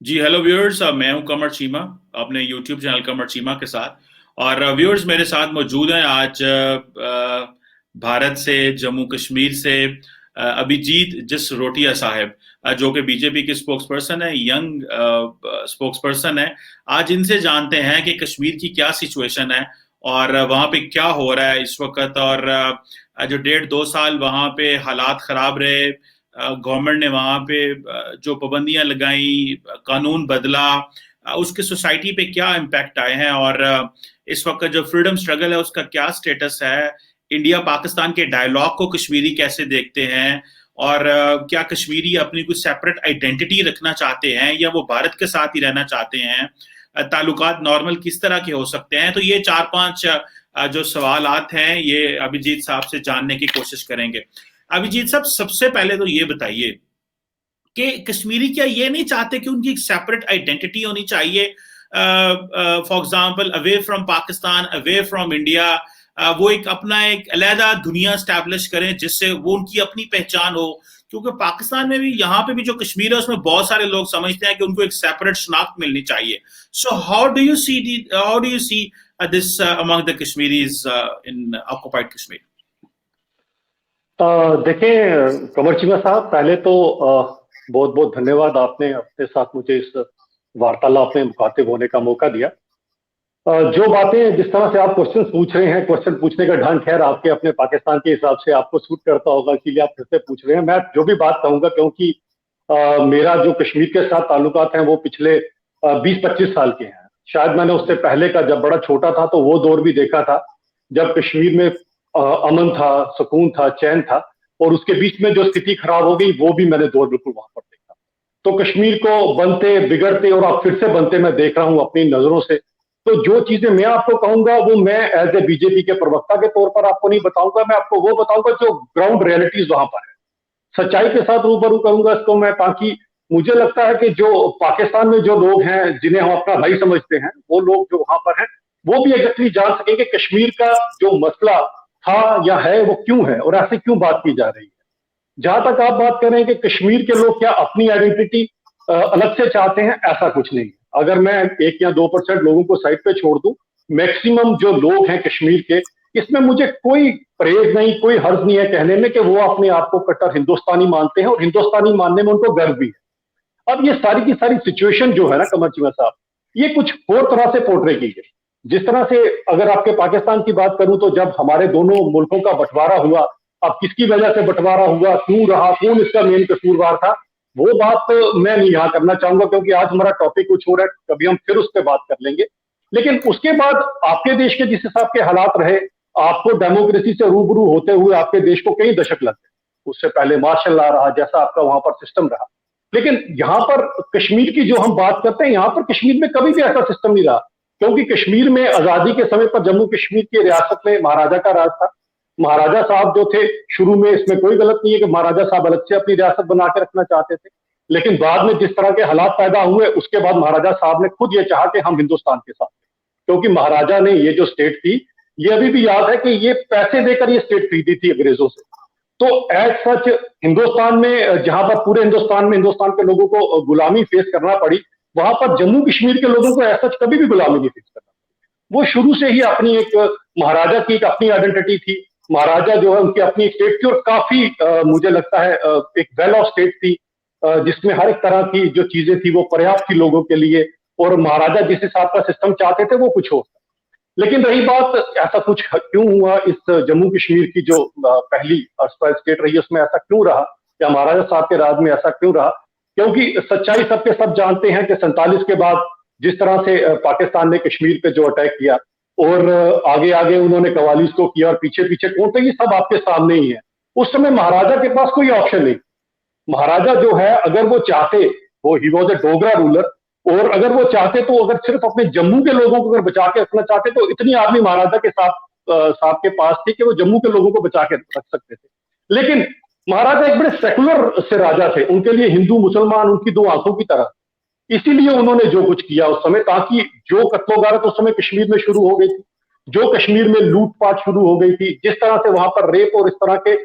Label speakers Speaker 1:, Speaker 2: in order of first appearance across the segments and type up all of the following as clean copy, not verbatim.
Speaker 1: जी hello viewers, मैं हूं कमर चीमा अपने यूट्यूब चैनल कमर चीमा के साथ। और व्यूअर्स मेरे साथ मौजूद हैं आज भारत से, जम्मू कश्मीर से अभिजीत जिस रोटिया साहब, जो कि बीजेपी के स्पोक्स पर्सन है, यंग स्पोक्स पर्सन है। आज इनसे जानते हैं कि कश्मीर की क्या सिचुएशन है और वहाँ पे क्या हो रहा है इस वक्त। और जो 1.5-2 साल वहाँ पे हालात खराब रहे, गवर्नमेंट ने वहां पे जो पाबंदियां लगाई, कानून बदला, उसके सोसाइटी पे क्या इम्पैक्ट आए हैं, और इस वक्त जो फ्रीडम स्ट्रगल है उसका क्या स्टेटस है। इंडिया पाकिस्तान के डायलॉग को कश्मीरी कैसे देखते हैं, और क्या कश्मीरी अपनी कुछ सेपरेट आइडेंटिटी रखना चाहते हैं या वो भारत के साथ ही रहना चाहते हैं। ताल्लुकात नॉर्मल किस तरह के हो सकते हैं। तो ये 4-5 जो सवालात हैं ये अभिजीत साहब से जानने की कोशिश करेंगे। अभिजीत साहब, सबसे पहले तो ये बताइए कि कश्मीरी क्या ये नहीं चाहते कि उनकी एक सेपरेट आइडेंटिटी होनी चाहिए, for example away from Pakistan, away from India, वो एक अपना एक अलहदा दुनिया स्टैब्लिश करें जिससे वो उनकी अपनी पहचान हो। क्योंकि पाकिस्तान में भी, यहाँ पे भी जो कश्मीर है उसमें बहुत सारे लोग समझते हैं कि उनको एक सेपरेट शनाख्त मिलनी चाहिए। So how do you see this among the Kashmiris in occupied Kashmir?
Speaker 2: देखें कमर चीमा साहब, पहले तो बहुत बहुत धन्यवाद, आपने अपने साथ मुझे इस वार्तालाप में मुखातिब होने का मौका दिया। जो बातें, जिस तरह से आप क्वेश्चन पूछ रहे हैं, क्वेश्चन पूछने का ढंग खैर आपके अपने पाकिस्तान के हिसाब से आपको सूट करता होगा, इसीलिए आप फिर से पूछ रहे हैं। मैं जो भी बात कहूंगा, क्योंकि मेरा जो कश्मीर के साथ ताल्लुकात हैं वो पिछले 20-25 साल के हैं। शायद मैंने उससे पहले का, जब बड़ा छोटा था तो वो दौर भी देखा था जब कश्मीर में अमन था, सुकून था, चैन था, और उसके बीच में जो स्थिति खराब हो गई वो भी मैंने दौर बिल्कुल वहां पर देखा। तो कश्मीर को बनते बिगड़ते और अब फिर से बनते मैं देख रहा हूं अपनी नजरों से। तो जो चीजें मैं आपको कहूंगा वो मैं एज ए बीजेपी के प्रवक्ता के तौर पर आपको नहीं बताऊंगा, मैं आपको वो बताऊंगा जो ग्राउंड रियलिटीज वहां पर है। सच्चाई के साथ रूबरू करूंगा इसको मैं, ताकि मुझे लगता है कि जो पाकिस्तान में जो लोग हैं जिन्हें हम अपना भाई समझते हैं, वो लोग जो वहां पर हैं वो भी एग्जैक्टली जान सके कि कश्मीर का जो मसला था या है वो क्यों है और ऐसे क्यों बात की जा रही है। जहां तक आप बात करें कि कश्मीर के लोग क्या अपनी आइडेंटिटी अलग से चाहते हैं, ऐसा कुछ नहीं है। अगर मैं 1 या 2% लोगों को साइड पे छोड़ दूं, मैक्सिमम जो लोग हैं कश्मीर के, इसमें मुझे कोई परहेज नहीं, कोई हर्ज नहीं है कहने में कि वो अपने आप को कट्टर हिंदुस्तानी मानते हैं और हिंदुस्तानी मानने में उनको गर्व भी है। अब ये सारी की सारी सिचुएशन जो है ना कमर चीमा साहब, ये कुछ और तरह से पोर्ट्रे की गई। जिस तरह से, अगर आपके पाकिस्तान की बात करूं, तो जब हमारे दोनों मुल्कों का बंटवारा हुआ, अब किसकी वजह से बंटवारा हुआ, क्यों रहा, कौन इसका मेन कसूरवार था, वो बात मैं नहीं यहां करना चाहूंगा, क्योंकि आज हमारा टॉपिक कुछ हो रहा है, कभी हम फिर उस पर बात कर लेंगे। लेकिन उसके बाद आपके देश के जिस हिसाब के हालात रहे, आपको डेमोक्रेसी से रूबरू होते हुए आपके देश को कई दशक लग गए। उससे पहले मार्शल लॉ रहा, जैसा आपका वहां पर सिस्टम रहा। लेकिन यहां पर कश्मीर की जो हम बात करते हैं, यहां पर कश्मीर में कभी भी ऐसा सिस्टम नहीं रहा, क्योंकि कश्मीर में आजादी के समय पर जम्मू कश्मीर की रियासत में महाराजा का राज था। महाराजा साहब जो थे, शुरू में इसमें कोई गलत नहीं है कि महाराजा साहब अलग से अपनी रियासत बना के रखना चाहते थे, लेकिन बाद में जिस तरह के हालात पैदा हुए, उसके बाद महाराजा साहब ने खुद ये चाहा कि हम हिंदुस्तान के साथ, क्योंकि महाराजा ने ये जो स्टेट थी, ये अभी भी याद है कि ये पैसे देकर ये स्टेट खरीदी थी अंग्रेजों से। तो एज सच हिंदुस्तान में, जहां पर पूरे हिंदुस्तान में हिंदुस्तान के लोगों को गुलामी फेस करना पड़ी, वहां पर जम्मू कश्मीर के लोगों को एज सच कभी भी गुलामी नहीं फेस करना पड़ी। वो शुरू से ही अपनी एक, महाराजा की एक अपनी आइडेंटिटी थी। महाराजा जो है उनकी अपनी एक स्टेट थी, और काफी मुझे लगता है एक वेल ऑफ स्टेट थी, जिसमें हर एक तरह की जो चीजें थी वो पर्याप्त थी लोगों के लिए। और महाराजा जिस हिसाब का सिस्टम चाहते थे वो कुछ हो। लेकिन रही बात ऐसा कुछ क्यों हुआ, इस जम्मू कश्मीर की जो पहली स्टेट रही उसमें ऐसा क्यों रहा, या महाराजा साहब के राज में ऐसा क्यों रहा, क्योंकि सच्चाई सबके सब जानते हैं कि 47 के बाद जिस तरह से पाकिस्तान ने कश्मीर पे जो अटैक किया, और आगे आगे उन्होंने कवालीस को किया, और पीछे पीछे कौन थे, ये सब आपके सामने ही है। उस समय महाराजा के पास कोई ऑप्शन नहीं। महाराजा जो है, अगर वो चाहते, वो he was a Dogra ruler, और अगर वो चाहते तो अगर सिर्फ अपने जम्मू के लोगों को अगर बचा के रखना चाहते, तो इतनी आर्मी महाराजा के साथ साहब के पास थी कि वो जम्मू के लोगों को बचा के रख सकते थे। लेकिन महाराजा एक बड़े सेकुलर से राजा थे, उनके लिए हिंदू मुसलमान उनकी दो आंखों की तरह। इसीलिए उन्होंने जो कुछ किया उस समय, ताकि जो कत्लोगारत उस समय कश्मीर में शुरू हो गई थी, जो कश्मीर में लूटपाट शुरू हो गई थी, जिस तरह से वहां पर रेप और इस तरह के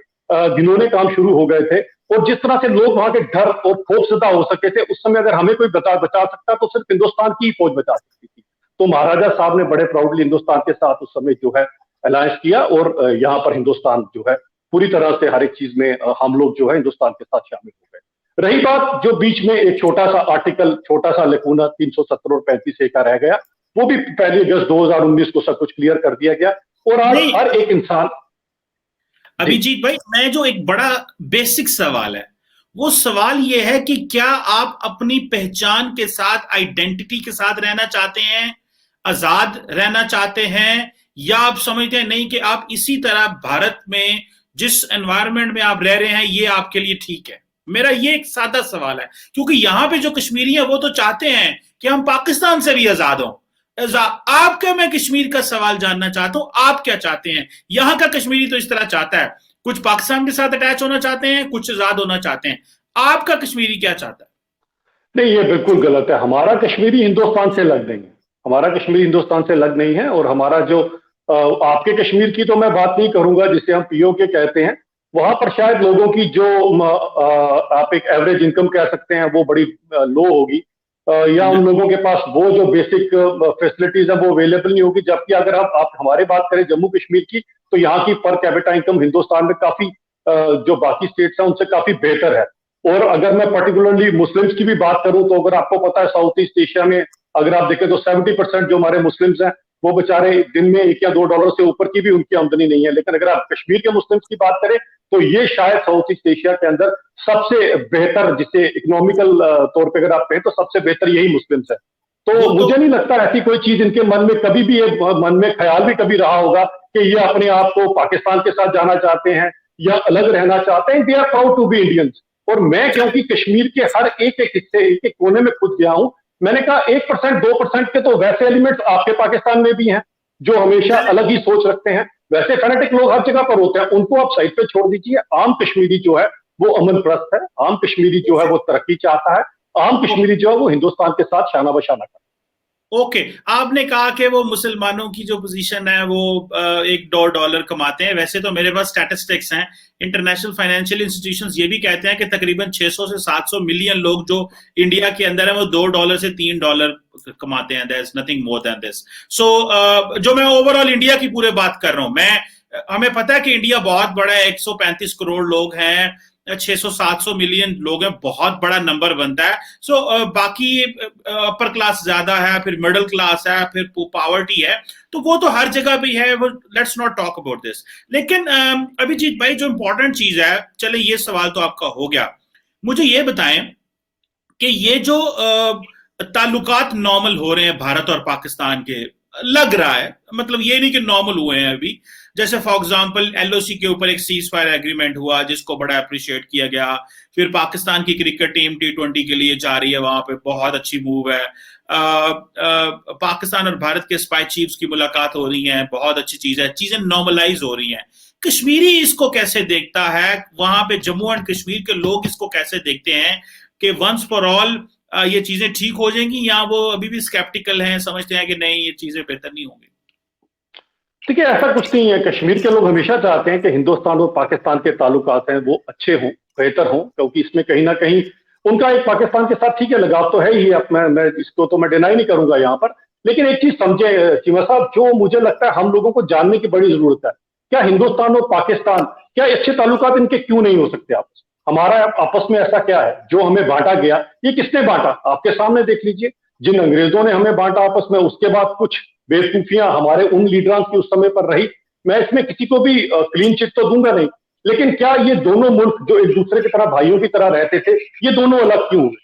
Speaker 2: घिनौने काम शुरू हो गए थे, और जिस तरह से लोग वहां के डर और खौफजदा हो सके थे, उस समय अगर हमें कोई बचा सकता तो सिर्फ हिंदुस्तान की ही फौज बचा सकती थी। तो महाराजा साहब ने बड़े प्राउडली हिंदुस्तान के साथ उस समय जो है अलायंस किया, और यहाँ पर हिंदुस्तान जो है पूरी तरह से हर एक चीज में हम लोग जो है हिंदुस्तान के साथ शामिल हो गए। रही बात जो बीच में एक छोटा सा आर्टिकल, छोटा सा लेकुना 370 और 35A का रह गया, वो भी 1 अगस्त 2019 को सब कुछ क्लियर कर दिया गया। और आज हर एक इंसान,
Speaker 1: अभिजीत भाई, मैं जो एक बड़ा बेसिक सवाल है, वो सवाल ये है कि क्या आप अपनी पहचान के साथ, आइडेंटिटी के साथ रहना चाहते हैं, आजाद रहना चाहते हैं, या आप समझते हैं नहीं कि आप इसी तरह भारत में जिस एनवायरनमेंट में आप रह रहे हैं ये आपके लिए ठीक है? मेरा ये एक सादा सवाल है, क्योंकि यहां पे जो कश्मीरी है वो तो चाहते हैं कि हम पाकिस्तान से भी आजाद हों। आपका मैं कश्मीर का सवाल जानना चाहता हूं, आप क्या चाहते हैं? यहां का कश्मीरी तो इस तरह चाहता है, कुछ पाकिस्तान के साथ अटैच होना चाहते हैं, कुछ आजाद होना चाहते हैं। आपका कश्मीरी क्या चाहता है?
Speaker 2: नहीं, ये बिल्कुल गलत है। हमारा कश्मीरी हिंदुस्तान से लग नहीं है, हमारा कश्मीरी हिंदुस्तान से लग नहीं है। और हमारा जो आपके कश्मीर की तो मैं बात नहीं करूंगा, जिसे हम पीओके कहते हैं, वहां पर शायद लोगों की जो आप एक एवरेज इनकम कह सकते हैं वो बड़ी लो होगी, या उन लोगों के पास वो जो बेसिक फैसिलिटीज है वो अवेलेबल नहीं होगी। जबकि अगर आप हमारे बात करें जम्मू कश्मीर की, तो यहाँ की पर कैपिटा इनकम हिंदुस्तान में काफी जो बाकी स्टेट्स हैं उनसे काफी बेहतर है। और अगर मैं पर्टिकुलरली मुस्लिम्स की भी बात करूं, तो अगर आपको पता है साउथ ईस्ट एशिया में अगर आप देखें तो 70% जो हमारे मुस्लिम्स हैं वो बेचारे दिन में $1 या $2 से ऊपर की भी उनकी आमदनी नहीं है। लेकिन अगर आप कश्मीर के मुस्लिम्स की बात करें तो ये शायद साउथ ईस्ट एशिया के अंदर सबसे बेहतर, जिसे इकोनॉमिकल तौर पे अगर आप कहें तो सबसे बेहतर यही मुस्लिम्स है। तो मुझे नहीं लगता ऐसी कोई चीज इनके मन में कभी भी, मन में ख्याल भी कभी रहा होगा कि ये अपने आप को पाकिस्तान के साथ जाना चाहते हैं या अलग रहना चाहते हैं। They are proud to be Indians. और मैं क्योंकि कश्मीर के हर एक एक हिस्से, एक एक कोने में खुद गया हूं, मैंने कहा 1% 2% के तो वैसे एलिमेंट्स आपके पाकिस्तान में भी हैं जो हमेशा अलग ही सोच रखते हैं। वैसे फैनेटिक लोग हर जगह पर होते हैं, उनको आप साइड पे छोड़ दीजिए। आम कश्मीरी जो है वो अमन प्रस्त है, आम कश्मीरी जो है वो तरक्की चाहता है, आम कश्मीरी जो है वो हिंदुस्तान के साथ शाना बशाना करता है।
Speaker 1: ओके, आपने कहा कि वो मुसलमानों की जो पोजीशन है वो $1 कमाते हैं। वैसे तो मेरे पास स्टैटिस्टिक्स हैं, इंटरनेशनल फाइनेंशियल इंस्टीट्यूशंस ये भी कहते हैं कि तकरीबन 600 से 700 मिलियन लोग जो इंडिया के अंदर है वो $2 से $3 कमाते हैं। There is nothing more than this. So जो मैं ओवरऑल इंडिया की पूरे बात कर रहा हूं, हमें पता है कि इंडिया बहुत बड़ा है, 135 करोड़ लोग हैं, 600-700 मिलियन लोग हैं, बहुत बड़ा नंबर बनता है। सो बाकी अपर क्लास ज्यादा है, फिर मिडिल क्लास है, फिर पॉवर्टी है, तो वो तो हर जगह भी है। वो let's not talk about this. लेकिन अभिजीत भाई, जो इंपॉर्टेंट चीज है, चले ये सवाल तो आपका हो गया, मुझे ये बताएं कि ये जो ताल्लुकात नॉर्मल हो रहे हैं भारत और पाकिस्तान के, लग रहा है, मतलब ये नहीं कि नॉर्मल हुए हैं अभी, जैसे फॉर एग्जांपल एलओसी के ऊपर एक सीज फायर एग्रीमेंट हुआ जिसको बड़ा अप्रिशिएट किया गया। फिर पाकिस्तान की क्रिकेट टीम T20 के लिए जा रही है, वहां पे बहुत अच्छी मूव है। पाकिस्तान और भारत के स्पाई चीफ्स की मुलाकात हो रही है, बहुत अच्छी चीज है, चीजें नॉर्मलाइज हो रही हैं। कश्मीरी इसको कैसे देखता है? वहां पे जम्मू एंड कश्मीर के लोग इसको कैसे देखते हैं कि वंस फॉर ऑल ये चीजें ठीक हो जाएंगी, या वो अभी भी स्केप्टिकल हैं, समझते हैं कि नहीं ये चीजें बेहतर नहीं होंगी?
Speaker 2: देखिए, ऐसा कुछ नहीं है। कश्मीर के लोग हमेशा चाहते हैं कि हिंदुस्तान और पाकिस्तान के ताल्लुकात हैं वो अच्छे हों, बेहतर हों, क्योंकि इसमें कहीं ना कहीं उनका एक पाकिस्तान के साथ ठीक है लगाव तो है ही। अब मैं इसको तो मैं डिनाई नहीं करूंगा यहाँ पर। लेकिन एक चीज समझे चीमा साहब, जो मुझे लगता है हम लोगों को जानने की बड़ी जरूरत है, क्या हिंदुस्तान और पाकिस्तान, क्या अच्छे ताल्लुकात इनके क्यों नहीं हो सकते आपस? हमारा आपस में ऐसा क्या है जो हमें बांटा गया? ये किसने बांटा? आपके सामने देख लीजिए, जिन अंग्रेजों ने हमें बांटा आपस में, उसके बाद कुछ बेवकूफियां हमारे उन लीडरां की उस समय पर रही। मैं इसमें किसी को भी क्लीन चिट तो दूंगा नहीं, लेकिन क्या ये दोनों मुल्क जो एक दूसरे की तरह भाइयों की तरह रहते थे, ये दोनों अलग क्यों हुए?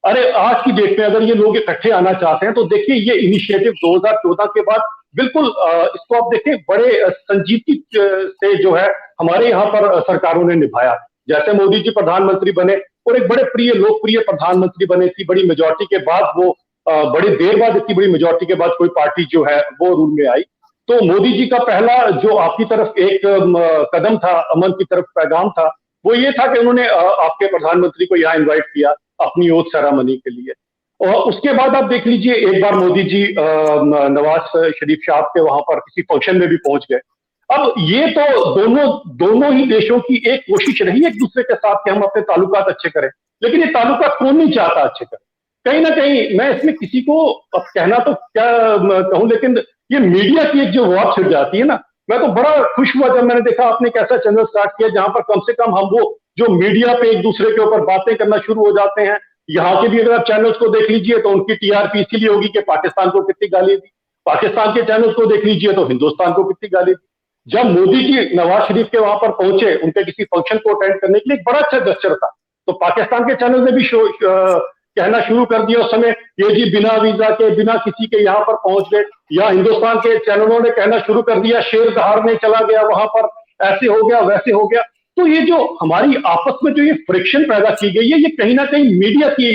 Speaker 2: अरे आज की डेट में अगर ये लोग इकट्ठे आना चाहते हैं तो देखिए, ये इनिशिएटिव 2014 के बाद बिल्कुल इसको आप देखें बड़े संजीदगी से जो है हमारे यहाँ पर सरकारों ने निभाया। जैसे मोदी जी प्रधानमंत्री बने और एक बड़े प्रिय लोकप्रिय प्रधानमंत्री बने, इतनी बड़ी मेजोरिटी के बाद वो बड़ी देर बाद, इतनी बड़ी मेजोरिटी के बाद कोई पार्टी जो है वो रूल में आई। तो मोदी जी का पहला जो आपकी तरफ एक कदम था, अमन की तरफ पैगाम था, वो ये था कि उन्होंने आपके प्रधानमंत्री को यहाँ इनवाइट किया अपनी ओथ सेरेमनी के लिए। और उसके बाद आप देख लीजिए, एक बार मोदी जी नवाज शरीफ साहब के वहां पर किसी फंक्शन में भी पहुंच गए। अब ये तो दोनों दोनों ही देशों की एक कोशिश रही एक दूसरे के साथ कि हम अपने ताल्लुकात अच्छे करें, लेकिन ये ताल्लुकात कौन नहीं चाहता अच्छे करें। कहीं ना कहीं मैं इसमें किसी को अब कहना तो क्या कहूं, लेकिन ये मीडिया की एक जो वॉर छिड़ जाती है ना, मैं तो बड़ा खुश हुआ जब मैंने देखा आपने कैसा चैनल स्टार्ट किया जहां पर कम से कम हम वो जो मीडिया पे एक दूसरे के ऊपर बातें करना शुरू हो जाते हैं। यहाँ के भी अगर आप चैनल्स को देख लीजिए तो उनकी टीआरपी इसीलिए होगी कि पाकिस्तान को कितनी गाली दी, पाकिस्तान के चैनल्स को देख लीजिए तो हिंदुस्तान को कितनी गाली दी। जब मोदी जी नवाज शरीफ के वहां पर पहुंचे उनके किसी फंक्शन को अटेंड करने के लिए, एक बड़ा अच्छा जेस्चर था, तो पाकिस्तान के चैनल ने भी कहना शुरू कर दिया उस समय, ये जी बिना वीजा के बिना किसी के यहाँ पर पहुंच गए, या हिंदुस्तान के चैनलों ने कहना शुरू कर दिया शेर दहाड़ने चला गया वहां पर, ऐसे हो गया वैसे हो गया। तो ये जो हमारी आपस में जो ये फ्रिक्शन पैदा की गई है, ये कहीं ना कहीं मीडिया की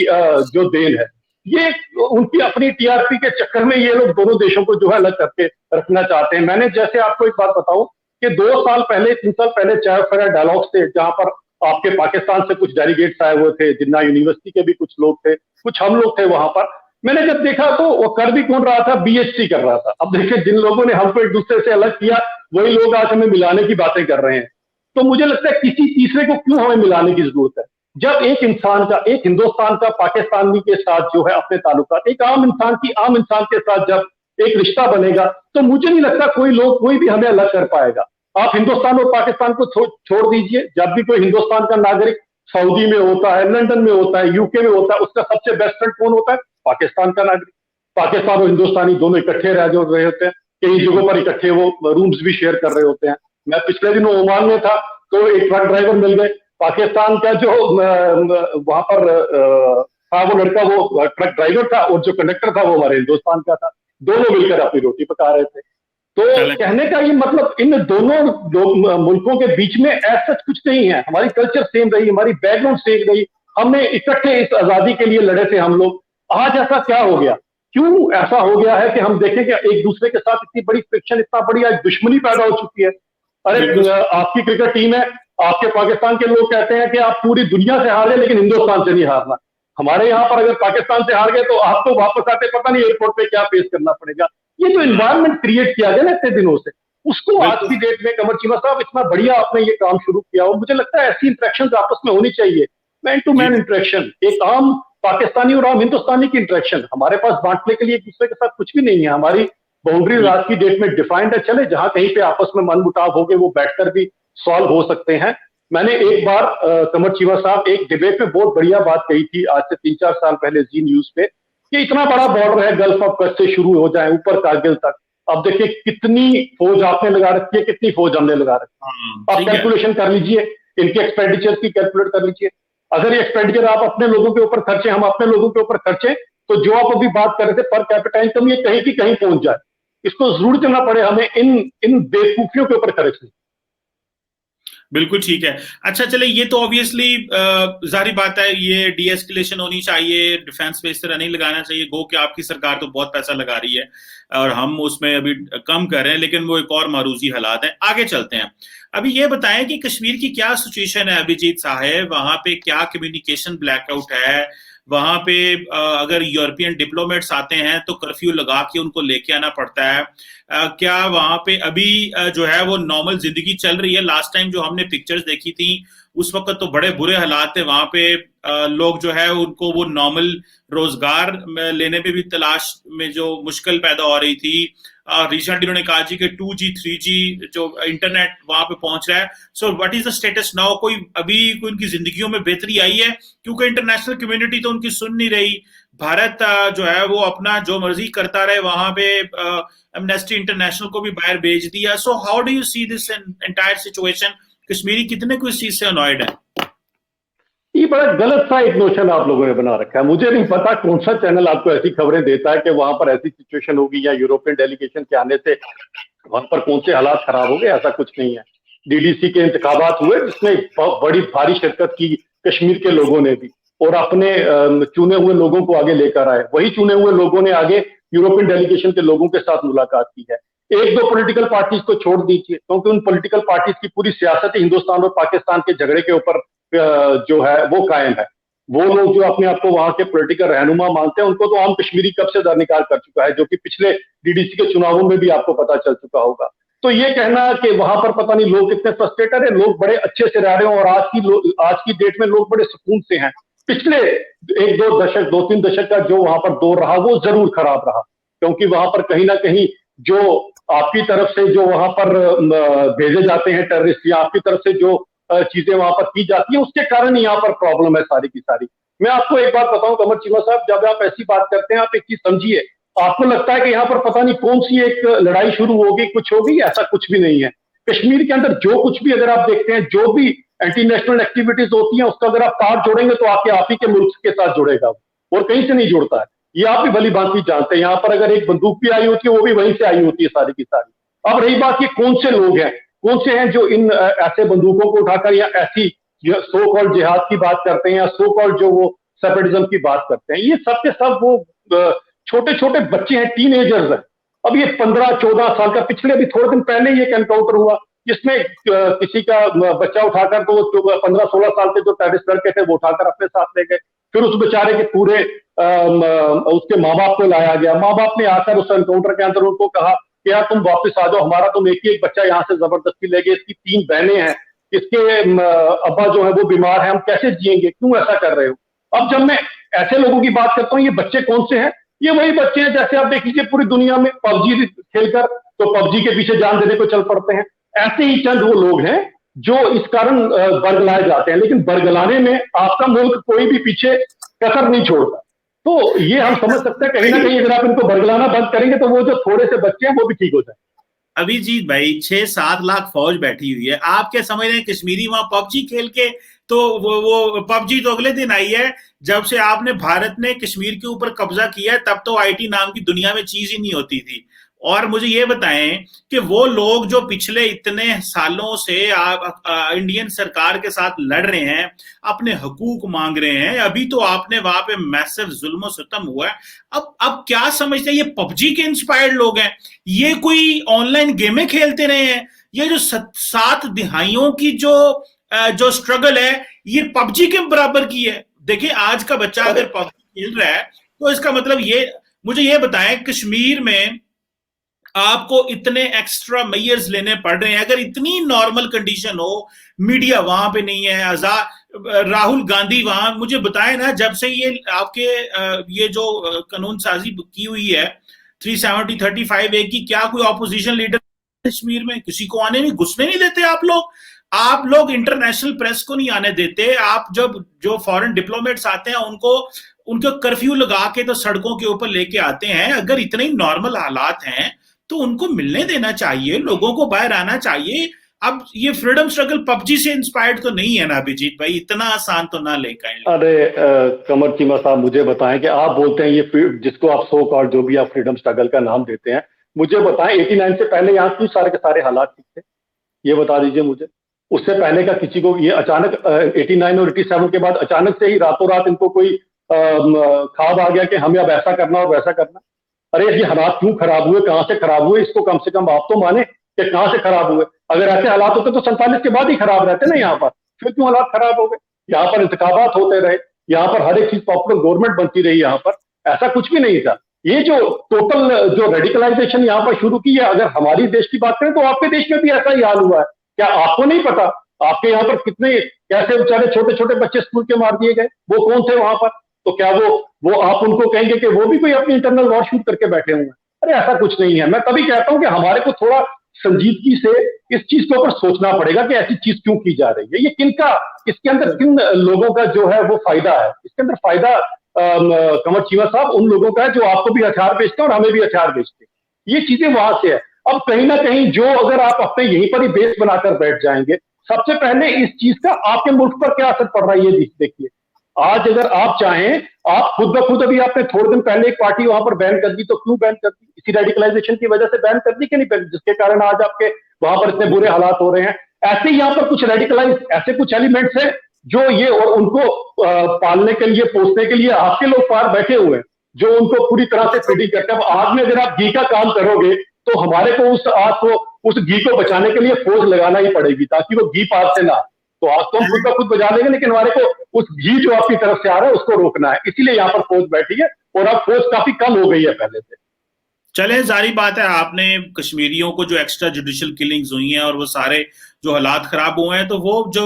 Speaker 2: जो देन है, ये उनकी अपनी टीआरपी के चक्कर में ये लोग दोनों देशों को जो है अलग करके रखना चाहते हैं। मैंने जैसे आपको एक बात बताऊं कि 2 साल पहले 3 साल पहले चाय फेयर डायलॉग्स थे जहां पर आपके पाकिस्तान से कुछ डेलीगेट्स आए हुए थे, जिन्ना यूनिवर्सिटी के भी कुछ लोग थे, कुछ हम लोग थे वहां पर। मैंने जब देखा तो वो कर भी कौन रहा था, बीएचसी कर रहा था। अब देखिए जिन लोगों ने हमको एक दूसरे से अलग किया वही लोग आज हमें मिलाने की बातें कर रहे हैं। तो मुझे लगता है किसी तीसरे को क्यों हमें मिलाने की जरूरत है, जब एक इंसान का, एक हिंदुस्तान का पाकिस्तानी के साथ जो है अपने ताल्लुकात, एक आम इंसान की आम इंसान के साथ जब एक रिश्ता बनेगा तो मुझे नहीं लगता कोई भी हमें अलग कर पाएगा। आप हिंदुस्तान और पाकिस्तान को छोड़ दीजिए, जब भी कोई हिंदुस्तान का नागरिक सऊदी में होता है, लंदन में होता है, यूके में होता है, उसका सबसे बेस्ट फ्रेंड कौन होता है? पाकिस्तान का नागरिक। पाकिस्तान और हिंदुस्तानी दोनों इकट्ठे रह जो रहे होते हैं, कई जगहों पर इकट्ठे वो रूम्स भी शेयर कर रहे होते हैं। मैं पिछले दिनों ओमान में था तो एक ट्रक ड्राइवर मिल गए पाकिस्तान का, जो वहां पर था वो लड़का, वो ट्रक ड्राइवर था, और जो कंडक्टर था वो हमारे हिंदुस्तान का था। दोनों मिलकर अपनी रोटी पका रहे थे। तो कहने का ये मतलब इन दोनों मुल्कों के बीच में ऐसा कुछ नहीं है, हमारी कल्चर सेम रही, हमारी बैकग्राउंड सेम रही, हमने इकट्ठे इस आजादी के लिए लड़े थे हम लोग। आज ऐसा क्या हो गया, क्यों ऐसा हो गया है कि हम देखें कि एक दूसरे के साथ इतनी बड़ी फ्रिक्शन, इतना बड़ी आज दुश्मनी पैदा हो चुकी है। अरे आपकी क्रिकेट टीम है, आपके पाकिस्तान के लोग कहते हैं कि आप पूरी दुनिया से हार गए लेकिन हिंदुस्तान से नहीं हारना। हमारे यहाँ पर अगर पाकिस्तान से हार गए तो आपको वापस आते पता नहीं एयरपोर्ट पे क्या फेस करना पड़ेगा। ये जो एनवायरनमेंट क्रिएट किया गया ना इतने दिनों से, उसको आज की डेट में कमर चीमा साहब इतना बढ़िया आपने ये काम शुरू किया, और मुझे लगता है ऐसी इंटरेक्शन आपस में होनी चाहिए, मैन टू मैन इंटरेक्शन, एक आम पाकिस्तानी और आम हिंदुस्तानी की इंटरेक्शन। हमारे पास बांटने के लिए एक दूसरे के साथ कुछ भी नहीं है, हमारी बाउंड्रीज आज की डेट में डिफाइंड है। चले जहां कहीं पे आपस में मनमुटाव हो गए वो बैठकर भी सॉल्व हो सकते हैं। मैंने एक बार कमर चीमा साहब एक डिबेट में बहुत बढ़िया बात कही थी आज से 3-4 साल पहले जी न्यूज पे, कि इतना बड़ा बॉर्डर है, गल्फ ऑफ कच्छ से शुरू हो जाए ऊपर कारगिल तक, अब देखिए कितनी फौज आपने लगा रखी है, कितनी फौज हमने लगा रखी है। आप कैलकुलेशन कर लीजिए, इनके एक्सपेंडिचर की कैलकुलेट कर लीजिए। अगर ये एक्सपेंडिचर आप अपने लोगों के ऊपर खर्चे, हम अपने लोगों के ऊपर खर्चे, तो जो आप अभी बात कर रहे थे पर कैपिटा इनकम, ये कहीं की कहीं पहुंच जाए। इसको जरूरत ना पड़े हमें इन बेवकूफियों के ऊपर खर्चने।
Speaker 1: बिल्कुल ठीक है। अच्छा चले, ये तो ऑब्वियसली जारी बात है, ये डीएस्केलेशन होनी चाहिए, डिफेंस पे इस तरह नहीं लगाना चाहिए। गो कि आपकी सरकार तो बहुत पैसा लगा रही है और हम उसमें अभी कम कर रहे हैं, लेकिन वो एक और मारूजी हालात है। आगे चलते हैं। अभी ये बताएं कि कश्मीर की क्या सिचुएशन है अभिजीत साहब, वहां पे क्या कम्युनिकेशन ब्लैकआउट है? वहां पे अगर यूरोपियन डिप्लोमेट्स आते हैं तो कर्फ्यू लगा के उनको लेके आना पड़ता है। क्या वहां पे अभी जो है वो नॉर्मल जिंदगी चल रही है? लास्ट टाइम जो हमने पिक्चर्स देखी थी उस वक्त तो बड़े बुरे हालात थे वहां पे। लोग जो है उनको वो नॉर्मल रोजगार लेने में भी तलाश में जो मुश्किल पैदा हो रही थी। रिसेंटली उन्होंने कहा जी कि 2G 3G जो इंटरनेट वहां पे पहुंच रहा है। So what is the status now? कोई उनकी जिंदगियों में बेहतरी आई है? क्योंकि इंटरनेशनल कम्युनिटी तो उनकी सुन नहीं रही। भारत जो है वो अपना जो मर्जी करता रहे, वहां पे एमनेस्टी इंटरनेशनल को भी बाहर भेज दिया। So how do you see this entire situation? Kashmiri कितने को इस चीज से अनॉयड है?
Speaker 2: ये बड़ा गलत सा एक नोशन आप लोगों ने बना रखा है। मुझे नहीं पता कौन सा चैनल आपको ऐसी खबरें देता है कि वहां पर ऐसी सिचुएशन होगी, या यूरोपियन डेलीगेशन के आने से वहां पर कौन से हालात खराब हो गए, ऐसा कुछ नहीं है। डीडीसी के इंतखाबात हुए जिसमें बड़ी भारी शिरकत की कश्मीर के लोगों ने भी, और अपने चुने हुए लोगों को आगे लेकर आए। वही चुने हुए लोगों ने आगे यूरोपियन डेलीगेशन के लोगों के साथ मुलाकात की है। एक दो पॉलिटिकल पार्टीज को छोड़ दीजिए, क्योंकि उन पॉलिटिकल पार्टीज की पूरी सियासत हिंदुस्तान और पाकिस्तान के झगड़े के ऊपर जो है वो कायम है। वो लोग जो अपने आप को वहां के पॉलिटिकल रहनुमा मानते हैं, उनको तो आम कश्मीरी कब से दरनिकार कर चुका है, जो कि पिछले डीडीसी के चुनावों में भी आपको पता चल चुका होगा। तो ये कहना कि वहां पर पता नहीं लोग कितने फ्रस्ट्रेटेड है, लोग बड़े अच्छे से रह रहे हो और आज की डेट में लोग बड़े सुकून से हैं। पिछले एक दो दशक, 2-3 दशक का जो वहां पर दौर रहा वो जरूर खराब रहा, क्योंकि वहां पर कहीं ना कहीं जो आपकी तरफ से जो वहां पर भेजे जाते हैं टेररिस्ट, या आपकी तरफ से जो चीजें वहां पर की जाती है, उसके कारण यहाँ पर प्रॉब्लम है सारी की सारी। मैं आपको एक बात बताऊं कमर चीमा साहब, जब आप ऐसी बात करते हैं, आप एक चीज समझिए, आपको लगता है कि यहाँ पर पता नहीं कौन सी एक लड़ाई शुरू होगी, कुछ होगी, ऐसा कुछ भी नहीं है। कश्मीर के अंदर जो कुछ भी अगर आप देखते हैं, जो भी एंटी नेशनल एक्टिविटीज होती हैं, उसका अगर आप तार जोड़ेंगे तो आपके आप ही के मुल्क के साथ जुड़ेगा, और कहीं से नहीं जुड़ता है। ये आप भी भली भांति जानते हैं। यहाँ पर अगर एक बंदूक भी आई होती है, वो भी वहीं से आई होती है सारी की सारी। अब रही बात, ये कौन से लोग हैं, कौन से हैं जो इन ऐसे बंदूकों को उठाकर या ऐसी सो कॉल्ड जिहाद की बात करते हैं, या सो कॉल्ड जो वो सेपरेटिज्म की बात करते हैं। ये सब के सब वो छोटे छोटे बच्चे हैं, टीनेजर्स हैं। अब ये 15-14 साल का, पिछले अभी थोड़े दिन पहले ही एक एनकाउंटर हुआ जिसमें किसी का बच्चा उठाकर, तो 15-16 साल के जो टेररिस्ट लड़के थे वो उठाकर अपने साथ ले गए। फिर उस बेचारे के पूरे उसके माँ बाप को लाया गया। माँ बाप ने आकर उस एनकाउंटर के अंदर उनको कहा कि यार तुम वापस आ जाओ, हमारा तुम एक ही एक बच्चा यहाँ से जबरदस्ती ले गए, इसकी 3 बहनें हैं, इसके अब्बा जो है वो बीमार है, हम कैसे जिएंगे, क्यों ऐसा कर रहे हो। अब जब मैं ऐसे लोगों की बात करता हूँ, ये बच्चे कौन से हैं, ये वही बच्चे हैं जैसे आप देख लीजिए पूरी दुनिया में पबजी खेलकर तो पबजी के पीछे जान देने को चल पड़ते हैं। ऐसे ही चंद वो लोग हैं जो इस कारण बरगलाए जाते हैं, लेकिन बरगलाने में आपका मुल्क कोई भी पीछे कसर नहीं छोड़ता। तो ये हम समझ सकते हैं, कहीं ना कहीं अगर आप इनको बरगलाना बंद करेंगे तो वो जो थोड़े से बच्चे हैं वो भी ठीक हो जाए।
Speaker 1: अभिजीत भाई, 6-7 लाख फौज बैठी हुई है, आप क्या समझ रहे हैं कश्मीरी वहां पबजी खेल के, तो वो पबजी तो अगले दिन आई है। जब से आपने भारत ने कश्मीर के ऊपर कब्जा किया है, तब तो आईटी नाम की दुनिया में चीज ही नहीं होती थी। और मुझे ये बताएं कि वो लोग जो पिछले इतने सालों से इंडियन सरकार के साथ लड़ रहे हैं, अपने हकूक मांग रहे हैं, अभी तो आपने वहां पे मैसिव जुल्म सितम हुआ है। अब क्या समझते हैं, ये पबजी के इंस्पायर्ड लोग हैं, ये कोई ऑनलाइन गेमें खेलते रहे हैं, ये जो 7 दिहाइयों की जो स्ट्रगल है, ये पबजी के बराबर की है। देखिए, आज का बच्चा अगर पबजी खेल रहा है तो इसका मतलब ये, मुझे ये बताएं, कश्मीर में आपको इतने एक्स्ट्रा मेजर्स लेने पड़ रहे हैं, अगर इतनी नॉर्मल कंडीशन हो, मीडिया वहां पे नहीं है, आजाद राहुल गांधी वहां, मुझे बताएं ना, जब से ये आपके ये जो कानून साजी की हुई है 370-35A की, क्या कोई ऑपोजिशन लीडर कश्मीर में, किसी को आने नहीं, घुसने नहीं देते आप लोग इंटरनेशनल प्रेस को नहीं आने देते। आप जब जो फॉरेन डिप्लोमेट्स आते हैं उनको कर्फ्यू लगा के तो सड़कों के ऊपर लेके आते हैं। अगर इतने ही नॉर्मल हालात हैं तो उनको मिलने देना चाहिए, लोगों को बाहर आना चाहिए। अब ये फ्रीडम स्ट्रगल पबजी से इंस्पायर्ड तो नहीं है ना अभिजीत भाई, इतना आसान तो ना लेकर।
Speaker 2: अरे कमर चीमा साहब, मुझे बताएं कि आप बोलते हैं ये जिसको आप सो कॉल्ड जो भी आप फ्रीडम स्ट्रगल का नाम देते हैं, मुझे बताएं 89 से पहले यहाँ क्यों सारे के सारे हालात ठीक थे, ये बता दीजिए मुझे। उससे पहले का किसी को ये अचानक 89 और 87 के बाद अचानक से ही रातों रात इनको कोई ख्वाब आ गया कि हमें अब ऐसा करना और वैसा करना। अरे ये हालात क्यों खराब हुए, कहां से खराब हुए, इसको कम से कम आप तो माने कि कहां से खराब हुए। अगर ऐसे हालात होते तो 47 के बाद ही खराब रहते ना यहाँ पर, फिर क्यों हालात खराब हो गए। यहाँ पर इंतखाबात होते रहे, यहाँ पर हर एक चीज पॉपुलर गवर्नमेंट बनती रही, यहाँ पर ऐसा कुछ भी नहीं था। ये जो टोटल जो रेडिकलाइजेशन यहाँ पर शुरू की है, अगर हमारी देश की बात करें तो आपके देश में भी ऐसा ही हाल हुआ है। क्या आपको नहीं पता आपके यहाँ पर कितने कैसे बेचारे छोटे छोटे बच्चे स्कूल के मार दिए गए, वो कौन थे वहां पर। तो क्या वो आप उनको कहेंगे कि वो भी कोई अपनी इंटरनल वॉर शूट करके बैठे हुए हैं। अरे ऐसा कुछ नहीं है। मैं तभी कहता हूं कि हमारे को थोड़ा संजीदगी से इस चीज के ऊपर सोचना पड़ेगा कि ऐसी चीज क्यों की जा रही है, ये किनका, इसके अंदर किन लोगों का जो है वो फायदा है। इसके अंदर फायदा कमर चीमा साहब उन लोगों का है जो आपको भी हथियार बेचते हैं और हमें भी हथियार बेचते हैं। ये चीजें वहां से है। अब कहीं ना कहीं जो अगर आप अपने यहीं पर ही बेस बनाकर बैठ जाएंगे, सबसे पहले इस चीज का आपके मुल्क पर क्या असर पड़ रहा है ये देखिए। आज अगर आप चाहें, आप खुद ब खुद, अभी आपने थोड़े दिन पहले एक पार्टी वहां पर बैन कर दी, तो क्यों बैन कर दी, इसी रेडिकलाइजेशन की वजह से बैन कर दी कि नहीं, जिसके कारण आज आपके वहां पर इतने बुरे हालात हो रहे हैं। ऐसे ही यहाँ पर कुछ रेडिकलाइज ऐसे कुछ एलिमेंट्स हैं जो ये, और उनको पालने के लिए, पोसने के लिए आपके लोग पार बैठे हुए हैं जो उनको पूरी तरह से फीडिंग करते हैं। अब आग में अगर आप घी का काम करोगे तो हमारे को उस आग को, उस घी को बचाने के लिए फौज लगाना ही पड़ेगी ताकि वो घी पार से ना। तो आग तो हम खुद ब खुद बजा लेंगे, लेकिन हमारे को उस घी जो आपकी तरफ से आ रहा है उसको रोकना है। इसीलिए यहाँ पर फौज बैठी है और अब फौज काफी कम हो गई है पहले से।
Speaker 1: चले, जारी बात है, आपने कश्मीरियों को जो एक्स्ट्रा जुडिशियल किलिंग्स हुई हैं और वो सारे जो हालात खराब हुए हैं, तो वो जो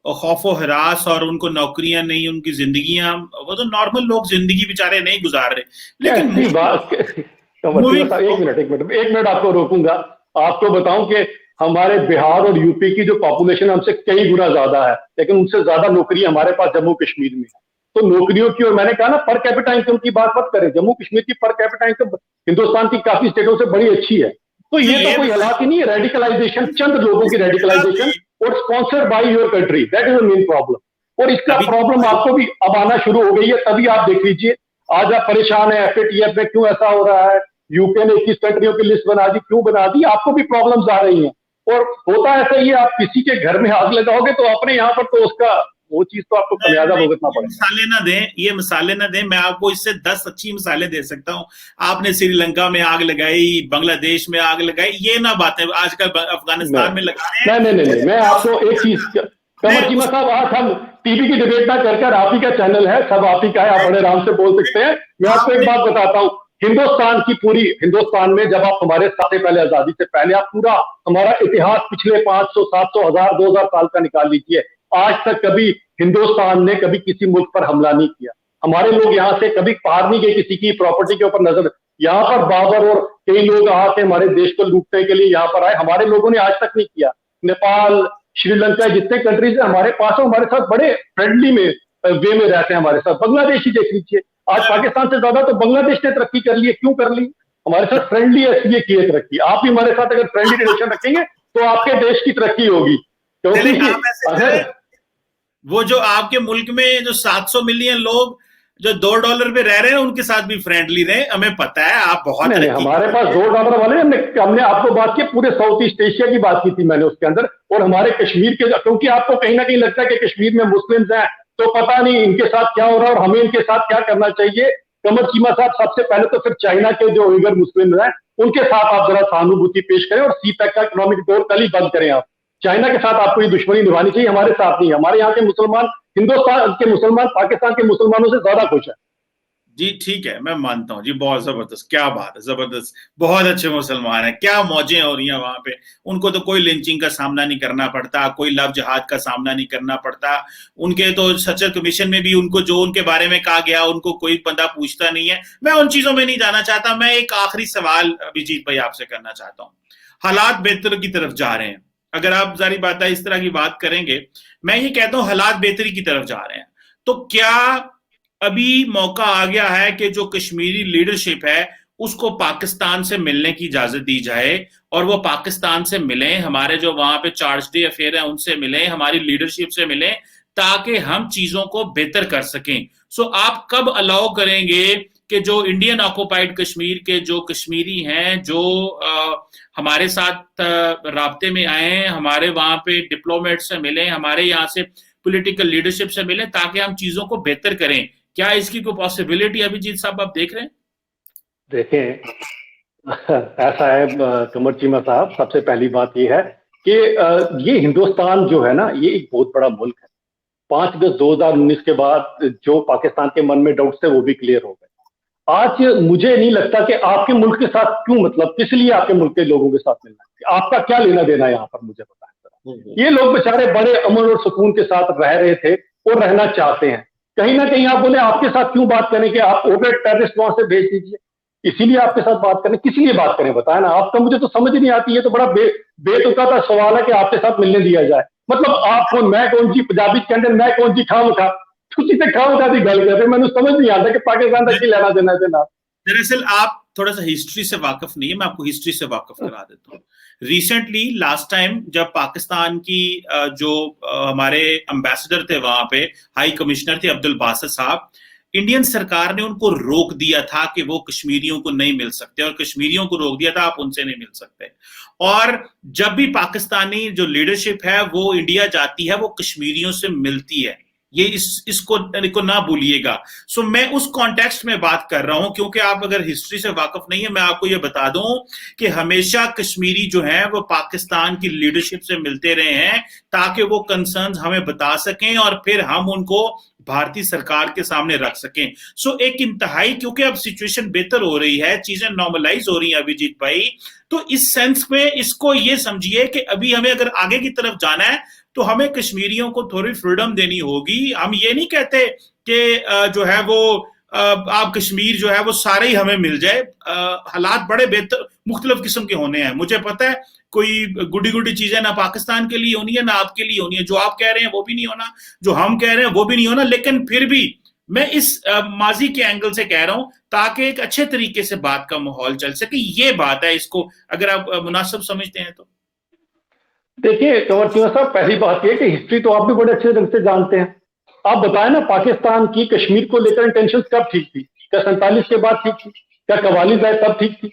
Speaker 1: खौफ व हरास और उनको नौकरियां नहीं, उनकी जिंदगियां, वो तो नॉर्मल लोग जिंदगी बेचारे नहीं गुजार रहे, लेकिन
Speaker 2: कैसी बात कमर सिंह
Speaker 1: मूविंग।
Speaker 2: साहब, एक मिनट आपको रोकूंगा। आपको बताऊं कि हमारे बिहार और यूपी की जो पॉपुलेशन हमसे कई गुना ज्यादा है, लेकिन उनसे ज्यादा नौकरी हमारे पास जम्मू कश्मीर में है। तो नौकरियों की, और मैंने कहा ना, पर कैपिटा इनकम की बात मत करें। जम्मू कश्मीर की पर कैपिटा इनकम हिंदुस्तान की काफी स्टेटों से बड़ी अच्छी है। तो
Speaker 1: जी,
Speaker 2: ये तो
Speaker 1: ये
Speaker 2: कोई हालात ही नहीं है। रेडिकलाइजेशन, चंद लोगों की रेडिकलाइजेशन, और sponsored by your country, that is the main problem. और इसका
Speaker 1: अभी
Speaker 2: प्रॉब्लम आपको भी अब आना शुरू हो गई है। तभी आप देख लीजिए, आज आप परेशान है एफएटीएफ में, क्यों ऐसा हो रहा है। यूके ने 21 कंट्रियों की लिस्ट बना दी, क्यों बना दी? आपको भी प्रॉब्लम्स आ रही हैं। और होता ऐसा ही है, आप किसी के घर में आग लगाओगे तो अपने यहाँ पर तो उसका, वो चीज तो आपको खमियाजा भुगतना
Speaker 1: ये
Speaker 2: पड़ेगा।
Speaker 1: मिसालें ना दें, ये मिसालें ना दें, मैं आपको इससे 10 अच्छी मिसालें दे सकता हूँ। आपने श्रीलंका में आग लगाई, बांग्लादेश में आग लगाई, ये ना बातें आजकल अफगानिस्तान में लगा रहे हैं।
Speaker 2: नहीं, मैं आपको एक चीज,
Speaker 1: मैं
Speaker 2: कमर चीमा
Speaker 1: उस
Speaker 2: साहब, आज हम टीवी की डिबेट ना कर आप ही का चैनल है, सब आप ही का है, आप बड़े आराम से बोल सकते हैं। मैं आपको एक
Speaker 1: आपने
Speaker 2: बात बताता हूँ। हिंदुस्तान में जब आप हमारे सबसे पहले, आजादी से पहले, आप पूरा हमारा इतिहास पिछले 500, 700, 1000, 2000 साल का निकाल लीजिए, आज तक कभी हिंदुस्तान ने कभी किसी मुल्क पर हमला नहीं किया। हमारे लोग यहाँ से कभी पार नहीं गए किसी की प्रॉपर्टी के ऊपर नजर। यहाँ पर बाबर और कई लोग आके हमारे देश को लूटने के लिए यहाँ पर आए, हमारे लोगों ने आज तक नहीं किया। नेपाल, श्रीलंका, जितने कंट्रीज है हमारे पास, हमारे साथ बड़े फ्रेंडली में वे में रहते हैं हमारे साथ। बांग्लादेश ही देख लीजिए, आज पाकिस्तान से ज्यादा तो बांग्लादेश ने तरक्की कर ली है। क्यों कर ली? हमारे साथ फ्रेंडली है, इसलिए की है तरक्की। आप भी हमारे साथ अगर फ्रेंडली रिलेशन रखेंगे तो आपके देश की तरक्की होगी।
Speaker 1: चले,
Speaker 2: क्योंकि
Speaker 1: आप ऐसे
Speaker 2: अगर,
Speaker 1: करें, वो जो आपके मुल्क में जो 700 मिलियन लोग जो $2 पे रह रहे हैं, उनके साथ भी फ्रेंडली रहे। हमें पता है आप बहुत
Speaker 2: नहीं,
Speaker 1: तरक्की
Speaker 2: हमारे
Speaker 1: कर
Speaker 2: पास
Speaker 1: रहे हैं।
Speaker 2: $2 वाले, हमने आपको बात की पूरे साउथ ईस्ट एशिया की बात की थी मैंने उसके अंदर, और हमारे कश्मीर के, क्योंकि आपको कहीं ना कहीं लगता है कि कश्मीर में मुस्लिम्स हैं, तो पता नहीं इनके साथ क्या हो रहा है और हमें इनके साथ क्या करना चाहिए। कमर चीमा साहब, सबसे पहले तो फिर चाइना के जो उइगर मुस्लिम हैं, उनके साथ आप जरा सहानुभूति पेश करें, और सी पैक का इकोनॉमिक डोर कल ही बंद करें आप। चाइना के साथ आपको ये दुश्मनी निभानी चाहिए, हमारे साथ नहीं। हमारे यहाँ के मुसलमान, हिंदुस्तान के मुसलमान पाकिस्तान के मुसलमानों से ज्यादा खुश है।
Speaker 1: जी ठीक है, मैं मानता हूँ जी, बहुत जबरदस्त, क्या बात है, जबरदस्त, बहुत अच्छे मुसलमान हैं, क्या मौजें हो रही हैं वहां पे। उनको तो कोई लिंचिंग का सामना नहीं करना पड़ता, कोई लव जिहाद का सामना नहीं करना पड़ता। उनके तो सचर कमीशन में भी उनको जो उनके बारे में कहा गया, उनको कोई बंदा पूछता नहीं है। मैं उन चीजों में नहीं जाना चाहता। मैं एक आखिरी सवाल अभिजीत भाई आपसे करना चाहता हूँ। हालात बेहतर की तरफ जा रहे हैं, अगर आप जारी बात है इस तरह की बात करेंगे, मैं ये कहता हूँ हालात बेहतरी की तरफ जा रहे हैं, तो क्या अभी मौका आ गया है कि जो कश्मीरी लीडरशिप है उसको पाकिस्तान से मिलने की इजाजत दी जाए, और वो पाकिस्तान से मिलें, हमारे जो वहां पे चार्ज डे अफेयर है उनसे मिलें, हमारी लीडरशिप से मिलें, ताकि हम चीजों को बेहतर कर सकें। सो आप कब अलाउ करेंगे कि जो इंडियन ऑक्युपाइड कश्मीर के जो कश्मीरी हैं, जो हमारे साथ राब्ते में आए हैं, हमारे वहां पे डिप्लोमेट से मिलें, हमारे यहाँ से पॉलिटिकल लीडरशिप से मिलें, ताकि हम चीजों को बेहतर करें? क्या इसकी कोई पॉसिबिलिटी अभिजीत साहब आप देख रहे हैं?
Speaker 2: देखें, ऐसा है कमर चीमा साहब, सबसे पहली बात यह है कि ये हिंदुस्तान जो है ना, ये एक बहुत बड़ा मुल्क है। 5 अगस्त 2019 के बाद जो पाकिस्तान के मन में डाउट्स थे वो भी क्लियर हो गए। आज मुझे नहीं लगता कि आपके मुल्क के साथ क्यों, मतलब किस लिए आपके मुल्क के लोगों के साथ मिलना है, आपका क्या लेना देना है यहाँ पर, मुझे बताएं। ये लोग बेचारे बड़े अमन और सुकून के साथ रह रहे थे और रहना चाहते हैं। कहीं ना कहीं आप बोले आपके साथ क्यों बात करें, कि आप ओवर टेररिस्ट वहां से भेज दीजिए, इसीलिए आपके साथ बात करें। किस लिए बात करें बताए ना, आपका मुझे तो समझ नहीं आती है। तो बड़ा बेतुका का सवाल है कि आपके साथ मिलने दिया जाए। मतलब आप कौन, मैं कौन जी, पंजाबी कहते हैं मैं कौन जी, खाम खा तुसी ते खाम खा दी गल करते, मैंने समझ नहीं आता कि पाकिस्तान का की लेना देना देना।
Speaker 1: दरअसल आप थोड़ा सा हिस्ट्री से वाकिफ नहीं है, मैं आपको हिस्ट्री से वाकिफ करा देता हूँ। रिसेंटली लास्ट टाइम जब पाकिस्तान की जो हमारे एम्बेसडर थे वहां पे, हाई कमिश्नर थे अब्दुल बासित साहब, इंडियन सरकार ने उनको रोक दिया था कि वो कश्मीरियों को नहीं मिल सकते, और कश्मीरियों को रोक दिया था आप उनसे नहीं मिल सकते। और जब भी पाकिस्तानी जो लीडरशिप है वो इंडिया जाती है, वो कश्मीरियों से मिलती है। ये इसको ना भूलिएगा। सो मैं उस कॉन्टेक्स्ट में बात कर रहा हूं, क्योंकि आप अगर हिस्ट्री से वाकिफ नहीं है, मैं आपको ये बता दूं कि हमेशा कश्मीरी जो है वो पाकिस्तान की लीडरशिप से मिलते रहे हैं, ताकि वो कंसर्न्स हमें बता सकें और फिर हम उनको भारतीय सरकार के सामने रख सकें। सो एक इंतहाई, क्योंकि अब सिचुएशन बेहतर हो रही है, चीजें नॉर्मलाइज हो रही हैं अभिजीत भाई, तो इस सेंस में इसको ये समझिए कि अभी हमें अगर आगे की तरफ जाना है तो हमें कश्मीरियों को थोड़ी फ्रीडम देनी होगी। हम ये नहीं कहते कि जो है वो आप कश्मीर जो है वो सारे ही हमें मिल जाए। हालात बड़े बेहतर मुख्तलिफ किस्म के होने हैं, मुझे पता है कोई गुडी गुडी चीजें ना पाकिस्तान के लिए होनी है ना आपके लिए होनी है, जो आप कह रहे हैं वो भी नहीं होना, जो हम कह रहे हैं वो भी नहीं होना, लेकिन फिर भी मैं इस माजी के एंगल से कह रहा हूं ताकि एक अच्छे तरीके से बात का माहौल चल सके। ये बात है, इसको अगर आप मुनासिब समझते हैं तो।
Speaker 2: देखिए कंवर सिंह साहब, पहली बात यह कि हिस्ट्री तो आप भी बड़े अच्छे ढंग से जानते हैं। आप बताएं ना, पाकिस्तान की कश्मीर को लेकर इंटेंशन कब ठीक थी? क्या 47 के बाद ठीक थी? क्या कवालीद आए तब ठीक थी?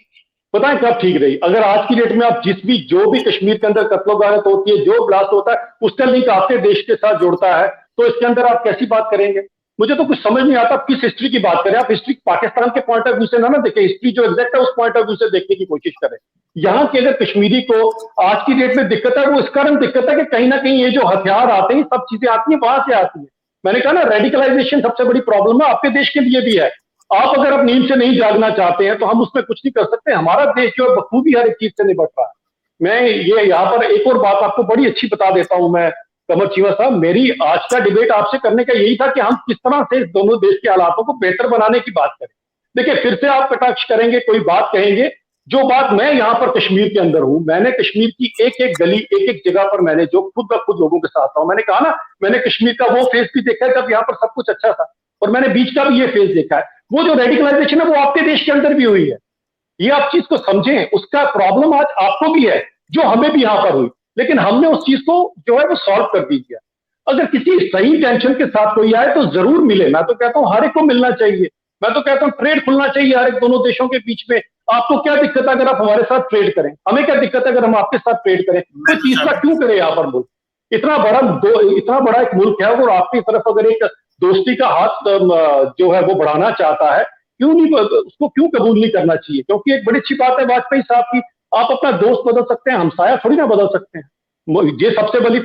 Speaker 2: बताएं कब ठीक रही? अगर आज की डेट में आप जो भी कश्मीर के अंदर कत्लो-गारत होती है, जो ब्लास्ट होता है, उसका लिंक आपके देश के साथ जोड़ता है, तो इसके अंदर आप कैसी बात करेंगे? मुझे तो कुछ समझ नहीं आता किस हिस्ट्री की बात करें आप। हिस्ट्री पाकिस्तान के पॉइंट ऑफ व्यू से ना देखें, हिस्ट्री जो एग्जैक्ट है उस पॉइंट ऑफ व्यू से देखने की कोशिश करें। यहाँ के अगर कश्मीरी को आज की डेट में दिक्कत है, वो इस कारण दिक्कत है कि कहीं ना कहीं ये जो हथियार आते हैं, सब चीजें आती हैं, वहां से आती है। मैंने कहा ना, रेडिकलाइजेशन सबसे बड़ी प्रॉब्लम है, आपके देश के लिए भी है। आप अगर अब नींद से नहीं जागना चाहते हैं तो हम उसमें कुछ नहीं कर सकते। हमारा देश जो है बखूबी हर एक चीज से निपट रहा है। मैं ये यहाँ पर एक और बात आपको बड़ी अच्छी बता देता हूं मैं, कमर चीमा साहब, मेरी आज का डिबेट आपसे करने का यही था कि हम किस तरह से दोनों देश के हालातों को बेहतर बनाने की बात करें। देखिए, फिर से आप कटाक्ष करेंगे, कोई बात कहेंगे, जो बात मैं यहाँ पर कश्मीर के अंदर हूं, मैंने कश्मीर की एक एक गली, एक एक जगह पर मैंने जो खुद ब खुद लोगों के साथ था, मैंने कहा ना, मैंने कश्मीर का वो फेज भी देखा है जब यहाँ पर सब कुछ अच्छा था, और मैंने बीच का भी ये फेज देखा है। वो जो रेडिकलाइजेशन है वो आपके देश के अंदर भी हुई है, ये आप चीज को समझें। उसका प्रॉब्लम आज आपको भी है, जो हमें भी यहां पर हुई, लेकिन हमने उस चीज को जो है वो सॉल्व कर दी गया। अगर किसी सही टेंशन के साथ कोई आए तो जरूर मिले। मैं तो कहता हूं हर एक को मिलना चाहिए। मैं तो कहता हूं ट्रेड खुलना चाहिए हर एक दोनों देशों के बीच में। आपको क्या दिक्कत है अगर आप हमारे साथ ट्रेड करें? हमें क्या दिक्कत है अगर हम आपके साथ ट्रेड करें? तो तीसरा क्यों करें यहाँ पर मुल्क? इतना बड़ा एक मुल्क है, और आपकी तरफ अगर एक दोस्ती का हाथ जो है वो बढ़ाना चाहता है, क्यों नहीं, उसको क्यों कबूल नहीं करना चाहिए? क्योंकि एक बड़ी अच्छी बात है वाजपेयी साहब की, आप अपना दोस्त बदल सकते हैं, हमसाया थोड़ी ना बदल सकते हैं। ये सबसे बड़ी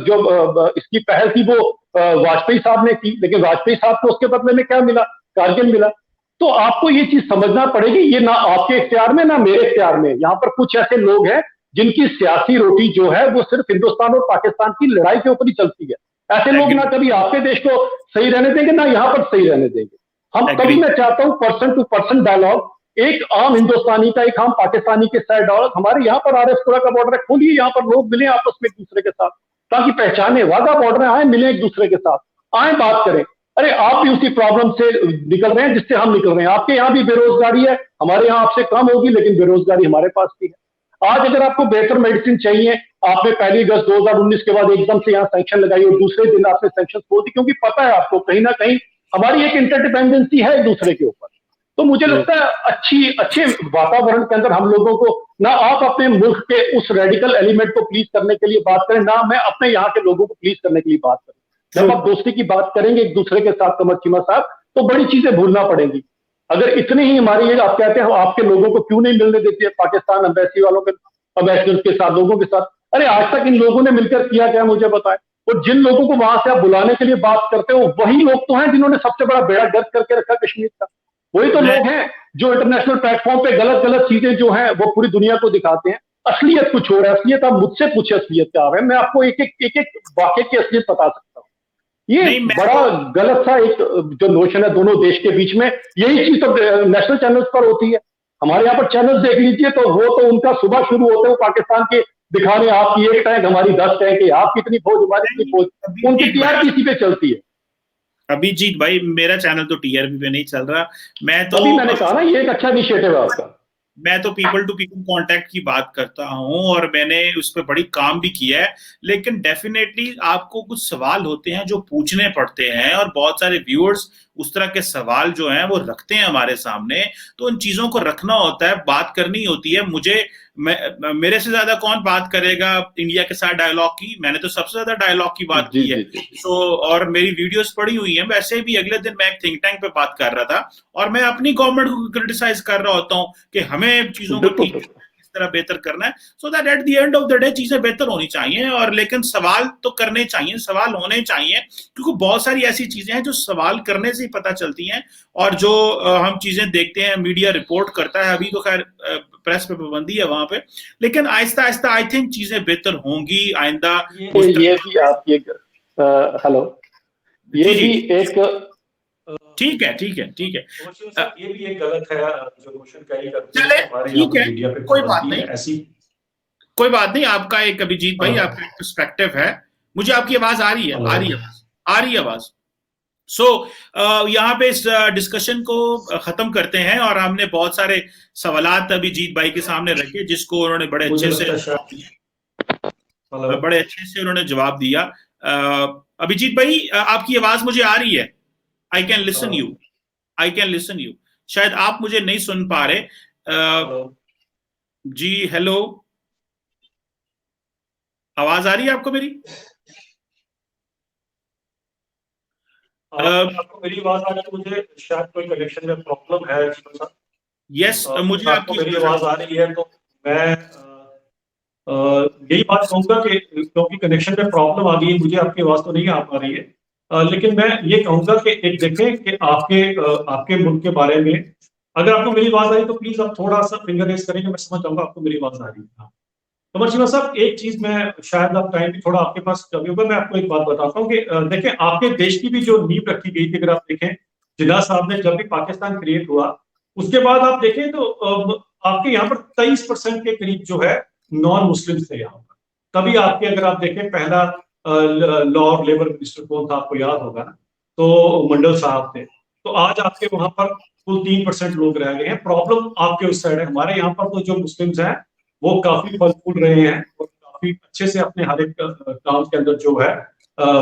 Speaker 2: जो इसकी पहल थी वो वाजपेयी साहब ने की, लेकिन वाजपेयी साहब को उसके बदले में क्या मिला? कारगिल मिला। तो आपको ये चीज समझना पड़ेगी, ये ना आपके इख्तियार में ना मेरे इख्तियार में। यहाँ पर कुछ ऐसे लोग हैं जिनकी सियासी रोटी जो है वो सिर्फ हिंदुस्तान और पाकिस्तान की लड़ाई के ऊपर ही चलती है। ऐसे लोग ना कभी आपके देश को सही रहने देंगे, ना यहाँ पर सही रहने देंगे। हम कभी, मैं चाहता हूं पर्सन टू पर्सन डायलॉग, एक आम हिंदुस्तानी का एक आम पाकिस्तानी के साथ डायलॉग। हमारे यहाँ पर आरएसपुरा का बॉर्डर है, खोलिए, यहाँ पर लोग मिले आपस में एक दूसरे के साथ, ताकि पहचाने वादा बॉर्डर आए, मिले एक दूसरे के साथ, आए बात करें। अरे आप भी उसी प्रॉब्लम से निकल रहे हैं जिससे हम निकल रहे हैं। आपके यहाँ भी बेरोजगारी है, हमारे यहाँ आपसे कम होगी, लेकिन बेरोजगारी हमारे पास भी है। आज अगर आपको बेहतर मेडिसिन चाहिए, आपने 1 अगस्त 2019 के बाद एकदम से यहाँ सैंक्शन लगाई और दूसरे दिन आपने सैंक्शन खोल दी, क्योंकि पता है आपको कहीं ना कहीं हमारी एक इंटरडिपेंडेंसी है एक दूसरे के ऊपर। तो मुझे लगता है अच्छे वातावरण के अंदर हम लोगों को, ना आप अपने मुल्क के उस रेडिकल एलिमेंट को प्लीज करने के लिए बात करें, ना मैं अपने यहाँ के लोगों को प्लीज करने के लिए बात करें। जब आप दोस्ती की बात करेंगे एक दूसरे के साथ कमर चीमा साहब, तो बड़ी चीजें भूलना पड़ेंगी। अगर इतने ही हमारी, आप कहते हैं आपके लोगों को क्यों नहीं मिलने देती है पाकिस्तान एम्बेसी वालों के, एम्बेसडर के साथ, लोगों के साथ, अरे आज तक इन लोगों ने मिलकर किया क्या मुझे बताएं। और जिन लोगों को वहां से आप बुलाने के लिए बात करते हो, वही लोग तो हैं जिन्होंने सबसे बड़ा बेड़ा गर्क करके रखा कश्मीर का। वही तो लोग हैं जो इंटरनेशनल प्लेटफॉर्म पे गलत गलत चीजें जो हैं वो पूरी दुनिया को दिखाते हैं। असलियत कुछ हो रहा है। असलियत आप मुझसे पूछे असलियत क्या है, मैं आपको एक एक वाक्य की असलियत बता सकता हूँ। ये बड़ा गलत सा एक जो नोशन है दोनों देश के बीच में, यही चीज तो नेशनल चैनल्स पर होती है। हमारे यहाँ पर चैनल्स देख लीजिए, तो वो तो उनका सुबह शुरू होते हैं पाकिस्तान के दिखाने, आपकी 1 टैंक हमारी 10 टैंक है, आप कितनी फौज हमारी कितनी फौज, उनकी टीआरपी इसी पे चलती है।
Speaker 1: अभिजीत भाई, मेरा चैनल तो टीआरपी पे नहीं चल रहा। मैं तो
Speaker 2: अभी मैंने कहा ना, ये एक अच्छा इनिशिएटिव है आपका।
Speaker 1: मैं तो पीपल टू पीपल कांटेक्ट की बात करता हूं और मैंने उस पर बड़ी काम भी किया है, लेकिन डेफिनेटली आपको कुछ सवाल होते हैं जो पूछने पड़ते हैं, और बहुत सारे व्यूअर्स उस तरह के सवाल जो हैं वो रखते हैं हमारे सामने। तो उन चीजों को रखना होता है, बात करनी होती है। मेरे से ज्यादा कौन बात करेगा इंडिया के साथ डायलॉग की? मैंने तो सबसे ज्यादा डायलॉग की बात की है। तो और मेरी वीडियोस पड़ी हुई हैं। वैसे भी अगले दिन मैं एक थिंक टैंक पे बात कर रहा था और मैं अपनी गवर्नमेंट को क्रिटिसाइज कर रहा होता हूँ कि हमें चीजों को ठीक तरह बेहतर करना है, so that at the end of the day चीजें बेहतर होनी चाहिए। और लेकिन सवाल तो करने चाहिए, सवाल होने चाहिए, क्योंकि बहुत सारी ऐसी चीजें हैं जो सवाल करने से ही पता चलती हैं। और जो हम चीजें देखते हैं, मीडिया रिपोर्ट करता है, अभी तो खैर प्रेस पे पाबंदी है वहां पे, लेकिन आहिस्ता आहिस्ता आई थिंक चीजें बेहतर होंगी आइंदा।
Speaker 2: ये भी आप ये हेलो, ये भी एक
Speaker 1: ठीक है ठीक है ठीक है,
Speaker 3: ये भी एक गलत है जो क्वेश्चन कैरी करते
Speaker 1: चले
Speaker 3: हैं हमारे
Speaker 1: ठीक है,
Speaker 3: मीडिया पे
Speaker 1: कोई बात नहीं,
Speaker 3: ऐसी
Speaker 1: कोई बात नहीं। आपका एक अभिजीत भाई आपका एक पर्सपेक्टिव है, मुझे आपकी आवाज आ रही है, आ रही है आवाज। सो यहाँ पे इस डिस्कशन को खत्म करते हैं, और हमने बहुत सारे सवालात अभिजीत भाई के सामने रखे जिसको उन्होंने बड़े अच्छे से उन्होंने जवाब दिया। अभिजीत भाई आपकी आवाज मुझे आ रही है, आई कैन लिसन यू, शायद आप मुझे नहीं सुन पा रहे। जी हेलो, आवाज आ रही है आपको मेरी?
Speaker 3: आपको मेरी आवाज आ रही है? मुझे शायद कोई कनेक्शन में प्रॉब्लम है।
Speaker 1: यस, मुझे आपकी
Speaker 3: मेरी आवाज आ रही है, तो मैं यही बात कहूंगा कि क्योंकि कनेक्शन में प्रॉब्लम आ गई है, मुझे आपकी आवाज तो नहीं आ पा रही है, लेकिन मैं ये कहूंगा कि एक देखें कि आपके मुल्क के बारे में अगर आपको मेरी आवाज आ रही तो प्लीज आप थोड़ा सा फिंगर रेज करेंगे, मैं समझ जाऊंगा आपको मेरी आवाज आ रही है। कमर चीमा साहब, एक चीज मैं शायद आप टाइम भी थोड़ा आपके पास कमी होगा, मैं आपको एक बात बताता हूँ कि देखें आपके देश की भी जो नींव रखी गई थी, अगर आप देखें जिन्ना साहब ने जब भी पाकिस्तान क्रिएट हुआ उसके बाद आप देखें तो आपके यहाँ पर 23% के करीब जो है नॉन मुस्लिम थे यहाँ पर। तभी आपके अगर आप देखें पहला लॉ और लेबर मिनिस्टर कौन था आपको याद होगा ना, तो मंडल साहब थे। तो आज आपके वहां पर कुल 3% लोग रह गए हैं। प्रॉब्लम आपके उस साइड है, हमारे यहाँ पर तो जो मुस्लिम्स हैं वो काफी फल फूल रहे हैं और काफी अच्छे से अपने हर एक काम के अंदर जो है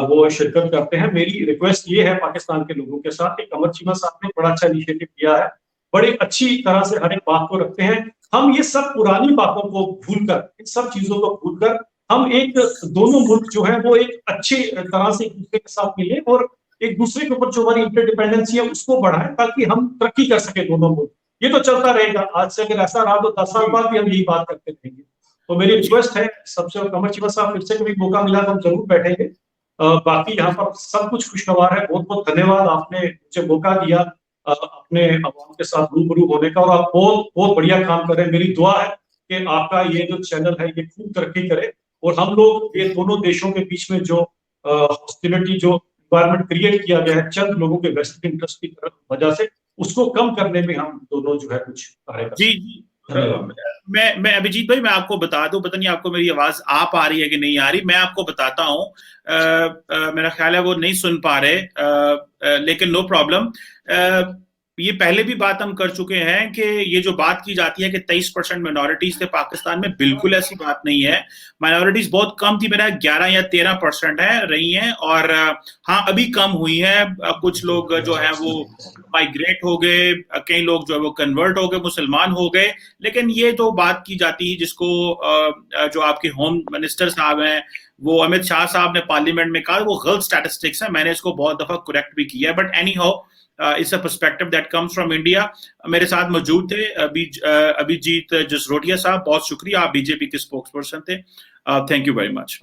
Speaker 3: वो शिरकत करते हैं। मेरी रिक्वेस्ट ये है पाकिस्तान के लोगों के साथ कि कमर चीमा साहब ने बड़ा अच्छा इनिशिएटिव किया है, बड़ी अच्छी तरह से हर एक बात को रखते हैं। हम ये सब पुरानी बातों को भूलकर, इन सब चीजों को भूलकर हम एक दोनों मुल्क जो है वो एक अच्छी तरह से एक दूसरे के साथ मिले और एक दूसरे के ऊपर जो हमारी इंटरडिपेंडेंसी है उसको बढ़ाएं ताकि हम तरक्की कर सके दोनों मुल्क। ये तो चलता रहेगा, आज से अगर ऐसा रहा तो 10 साल बाद भी हम यही बात करते रहेंगे। तो मेरी रिक्वेस्ट है सबसे, कमर चीमा साहब फिर से कभी मौका मिला तो हम जरूर बैठेंगे। बाकी यहाँ पर सब कुछ खुशगवार है। बहुत बहुत धन्यवाद, आपने मुझे मौका दिया अपने अवाम के साथ रूबरू होने का, और आप बहुत बहुत बढ़िया काम कर रहे हैं। मेरी दुआ है कि आपका ये जो चैनल है ये खूब तरक्की करे और हम लोग ये दोनों देशों के बीच में जो हॉस्टिलिटी जो एनवायरमेंट क्रिएट किया गया है चंद लोगों के वेस्टेड इंटरेस्ट की वजह से, उसको कम करने में हम दोनों जो है कुछ कार्य करें।
Speaker 1: जी मैं अभिजीत भाई मैं आपको बता दूं, पता नहीं आपको मेरी आवाज आ पा रही है कि नहीं आ रही, मैं आपको बताता हूं। मेरा ख्याल है वो नहीं सुन पा रहे, लेकिन नो प्रॉब्लम। ये पहले भी बात हम कर चुके हैं कि ये जो बात की जाती है कि 23% माइनॉरिटीज थे पाकिस्तान में, बिल्कुल ऐसी बात नहीं है। माइनॉरिटीज बहुत कम थी, मेरा 11 या 13% है रही हैं, और हाँ अभी कम हुई है। कुछ लोग जो है वो माइग्रेट हो गए, कई लोग जो है वो कन्वर्ट हो गए, मुसलमान हो गए, लेकिन ये तो बात की जाती है जिसको जो आपके होम मिनिस्टर साहब हैं वो अमित शाह साहब ने पार्लियामेंट में कहा वो गलत स्टैटिस्टिक्स है। मैंने इसको बहुत दफा करेक्ट भी किया है, but any how it's a perspective that comes from India. मेरे साथ मौजूद थे अभिजीत जसरोटिया साहब, बहुत शुक्रिया, आप बीजेपी के स्पोक्स पर्सन थे। Thank you very much.